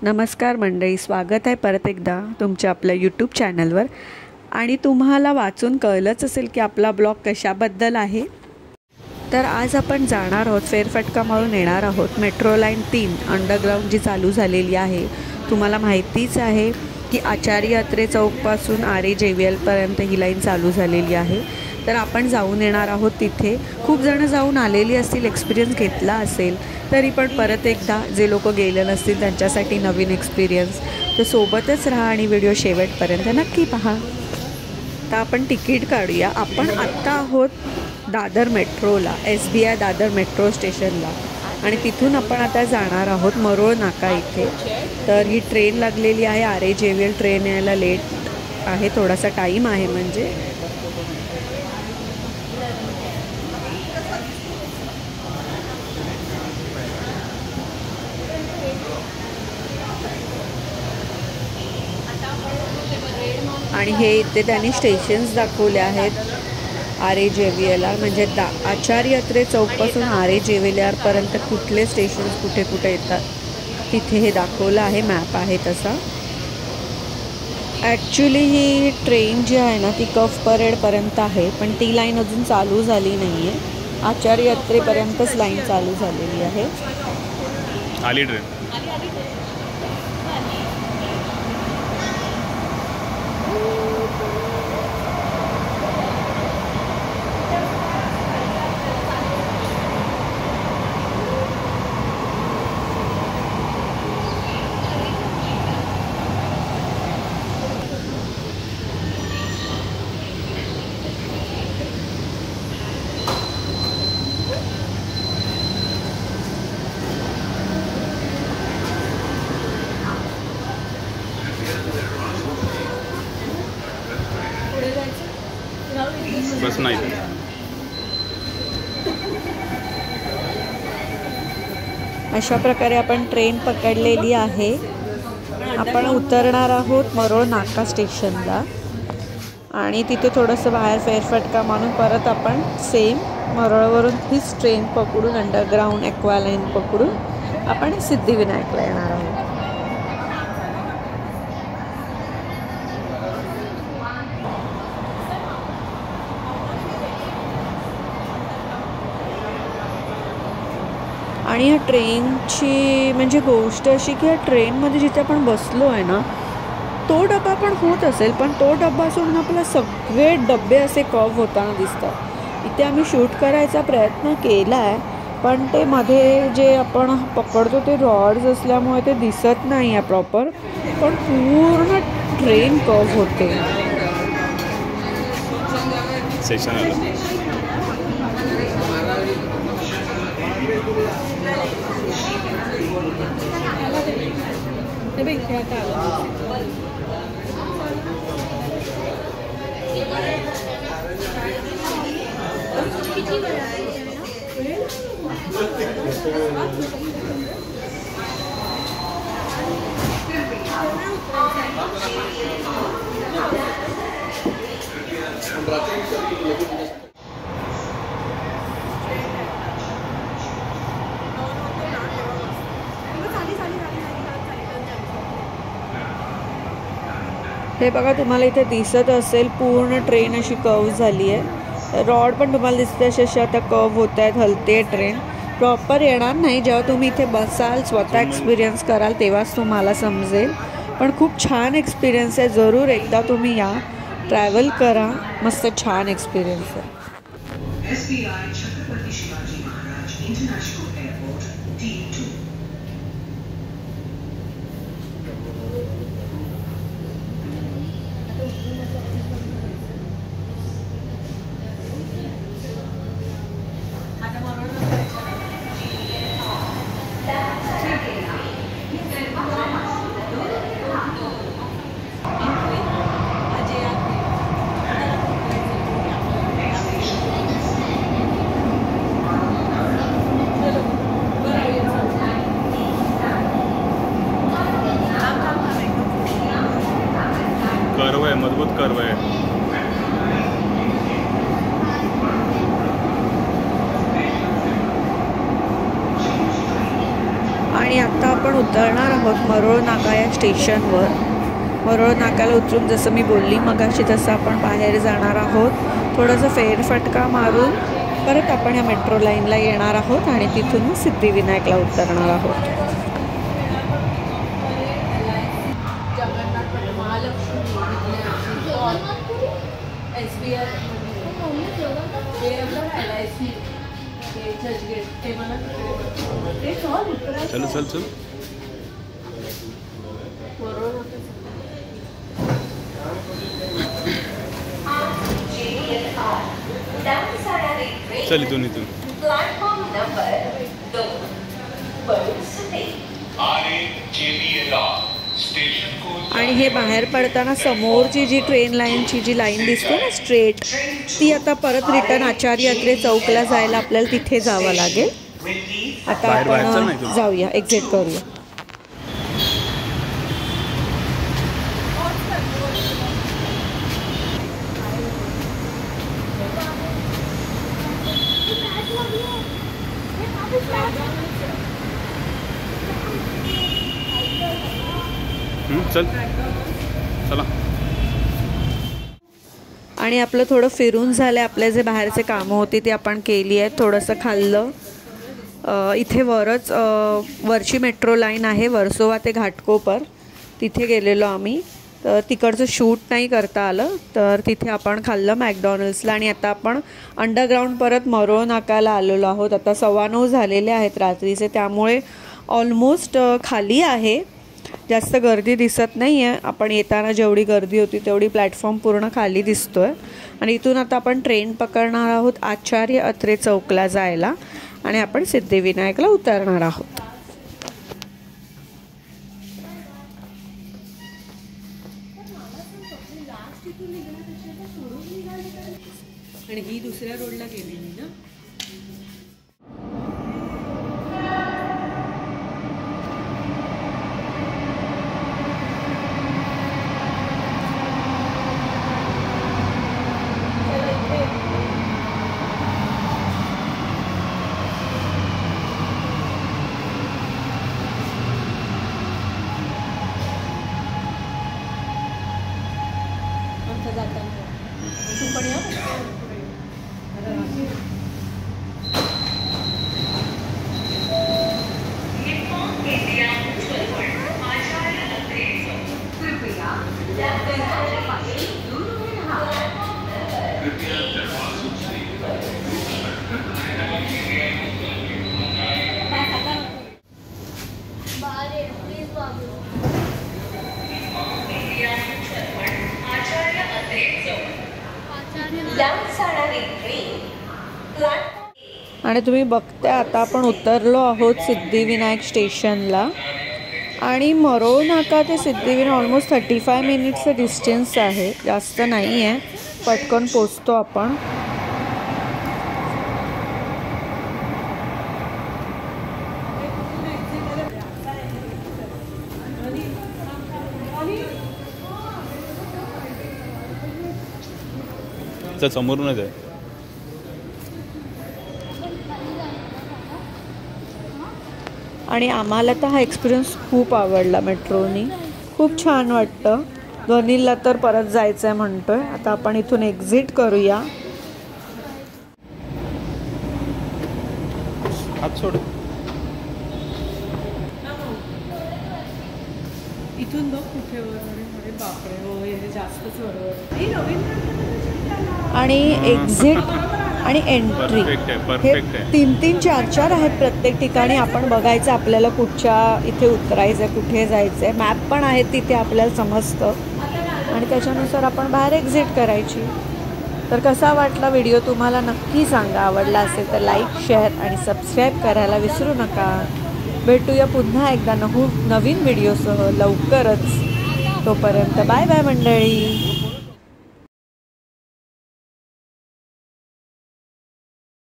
नमस्कार मंडळी, स्वागत आहे परत एकदा तुमच्या आपल्या यूट्यूब चॅनलवर। आणि तुम्हाला वाचून कळलंच असेल की आपला ब्लॉग कशाबद्दल आहे। तर आज आपण जाणार आहोत, फेरफटका मारून येणार आहोत मेट्रो लाईन 3 अंडरग्राउंड जी चालू झालेली आहे। तुम्हाला माहितीच आहे की आचार्य अत्रे चौकपासून आरे JVL पर्यंत ही लाईन चालू झालेली आहे। तर आपण जाऊन येणार आहोत तिथे। खूप जण जाऊन आलेली असतील, एक्सपिरियन्स घेतला असेल, तरी पण परत एकदा जे लोक गेले नसतील त्यांच्यासाठी नवीन एक्सपिरियन्स। तर सोबतच राहा आणि व्हिडिओ शेवटपर्यंत नक्की पहा। तर आपण तिकीट काढूया। आपण आत्ता आहोत दादर मेट्रोला, SBI दादर मेट्रो स्टेशनला, आणि तिथून आपण आता जाणार आहोत मरोळ नाका इथे। तर ही ट्रेन लागलेली आहे, आरे JVL ट्रेन यायला लेट आहे, थोडासा टाईम आहे म्हणजे। आणि हे इथे त्यांनी स्टेशन्स दाखवले आहेत आरे JVL, म्हणजे आचार्य अत्रे चौकपासून आरे JVL पर्यंत कुठले स्टेशन्स कुठे कुठे येतात तिथे हे दाखवलं आहे, मॅप आहे तसा। ॲक्च्युली ही ट्रेन जी आहे ना ती कफ परेडपर्यंत आहे, पण ती लाईन अजून चालू झाली नाही आहे। आचार्य अत्रेपर्यंतच लाईन चालू झालेली आहे। आली ट्रेन। बस नाही, अशा प्रकारे आपण ट्रेन पकडलेली आहे। आपण उतरणार आहोत मरोळ नाका स्टेशनला, आणि तिथे थोडंसं बाहेर फेरफटका मारून परत आपण सेम मरोळवरून हीच ट्रेन पकडून अंडरग्राउंड ॲक्वा लाईन पकडून आपण सिद्धिविनायकला येणार आहोत। आणि या ट्रेनची म्हणजे गोष्ट अशी की या ट्रेनमध्ये जिथे आपण बसलो आहे ना तो डबा पण होत असेल, पण तो डबा सोडून आपला सगळे डबे असे कव्ह होताना दिसतात। इथे आम्ही शूट करायचा प्रयत्न केला आहे, पण ते मध्ये जे आपण पकडतो ते रॉड्स असल्यामुळे ते दिसत नाही आहे प्रॉपर, पण पूर्ण ट्रेन कव्ह होते। सेक्शन आलं। हे बघा, तुम्हाला इथे दिसत असेल पूर्ण ट्रेन अशी कर्व झाली आहे। रॉड पण तुम्हाला दिसते असे आता कर्व होत आहेत, हलते ट्रेन। प्रॉपर येणार नाही, जेव्हा तुम्ही इथे बसाल स्वतः एक्सपिरियन्स कराल तेव्हाच तुम्हाला समजेल, पण खूप छान एक्सपिरियन्स आहे। जरूर एकदा तुम्ही या, ट्रॅव्हल करा, मस्त छान एक्सपिरियन्स आहे। कर्व आहे, मजबूत कर्व आहे। आणि आता आपण उतरणार आहोत मरोळ नाका या स्टेशनवर. मरोळ नाक्याला उतरून जसं मी बोलली मगाशी तसं आपण बाहेर जाणार आहोत. थोडंसं फेरफटका मारून परत आपण ह्या मेट्रो लाईनला येणार आहोत आणि तिथून सिद्धिविनायकला उतरणार आहोत. चल चल चल. चल इथून इथून. प्लॅटफॉर्म नंबर 2 आणि हे बाहेर पडताना समोरची जी ट्रेन लाईनची जी लाईन दिसते ना स्ट्रेट, ती आता परत रिटर्न आचार्य अत्रे चौकला जायला आपल्याला तिथे जावं लागेल. आता आपण जाऊया, एक्झिट करूया. चल चला. आणि आपलं थोडं फिरून झालं. आपले जे बाहेरचे कामं होती ते आपण केली आहेत. थोडंसं खाल्लं. इथे वरच वरची मेट्रो लाईन आहे वर्सोवा ते घाटकोपर, तिथे गेलेलो आम्ही. तर तिकडचं शूट नाही करता आलं, तर तिथे आपण खाल्लं मॅकडॉनल्ड्सला. आणि आता आपण अंडरग्राऊंड परत मरोळ नाकाला आलेलो आहोत. आता 9:15 झालेले आहेत रात्रीचे, त्यामुळे ऑलमोस्ट खाली आहे, जास्त गर्दी दिसत नाही आहे. आपण येताना जेवढी गर्दी होती तेवढी प्लॅटफॉर्म पूर्ण खाली दिसतो आहे. आणि इथून आता आपण ट्रेन पकडणार आहोत आचार्य अत्रे चौकला जायला आणि आपण सिद्धिविनायकला उतरणार आहोत. आणि ही दुसऱ्या रोडला गेलेली ना. आणि तुम्ही बघताय आता आपण उतरलो आहोत सिद्धिविनायक स्टेशनला. आणि मरोळ नाका ते सिद्धिविनायक ऑलमोस्ट 35 मिनिट्सचं डिस्टन्स आहे, जास्त नाही आहे, पटकन पोचतो आपण. समोरूनच आहे. आणि आम्हाला तर हा एक्सपिरियन्स खूप आवडला मेट्रोनी, खूप छान वाटतं. दोन्हीला तर परत जायचं आहे म्हणतोय. आता आपण इथून एक्झिट करूया. हात सोड. इथून बघ कुठे वर. बापरे, हो हे जास्तच वर. आणि एक्झिट आणि एंट्री हे 3-3, 4-4 आहेत प्रत्येक ठिकाणी. आपण बघायचं आपल्याला कुठच्या इथे उतरायचं आहे, कुठे जायचं आहे. मॅप पण आहेत तिथे, आपल्याला समजतं आणि त्याच्यानुसार आपण बाहेर एक्झिट करायची. तर कसा वाटला व्हिडिओ तुम्हाला नक्की सांगा. आवडला असेल तर लाईक, शेअर आणि सबस्क्राईब करायला विसरू नका. भेटूया पुन्हा एकदा नवीन व्हिडिओसह लवकरच. तोपर्यंत बाय बाय मंडळी.